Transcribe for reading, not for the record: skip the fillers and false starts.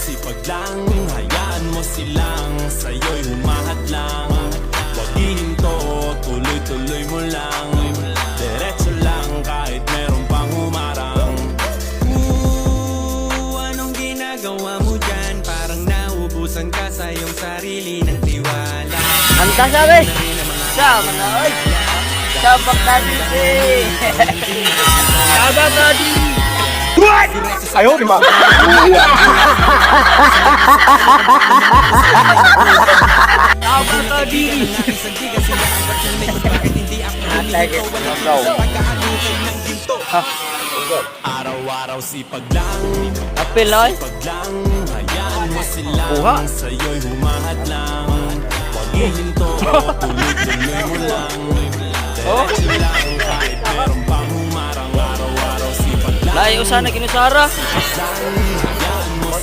sipag lang, hayaan mo silang sa'yo'y humahat lang. Huwag hihinto, tuloy-tuloy mo lang. Diretso lang kahit meron pang humarang. Anong ginagawa mo dyan? Parang naubusan ka sa iyong sarili ng tiwala. Anta sabi! Sama na oy! Sabak na dito! Sabak na dito! Ayaw, di ba? Sabak na dito! Araw-araw sipag lang, Apil oy! sipag lang, hayaan mo silang sa'yo'y humahat lang. Huwag hihinto, tuloy-tuloy mo lang. Diretso lang kahit meron pang humarang. Araw-araw sipag lang, Layo sana kinusara! sipag lang,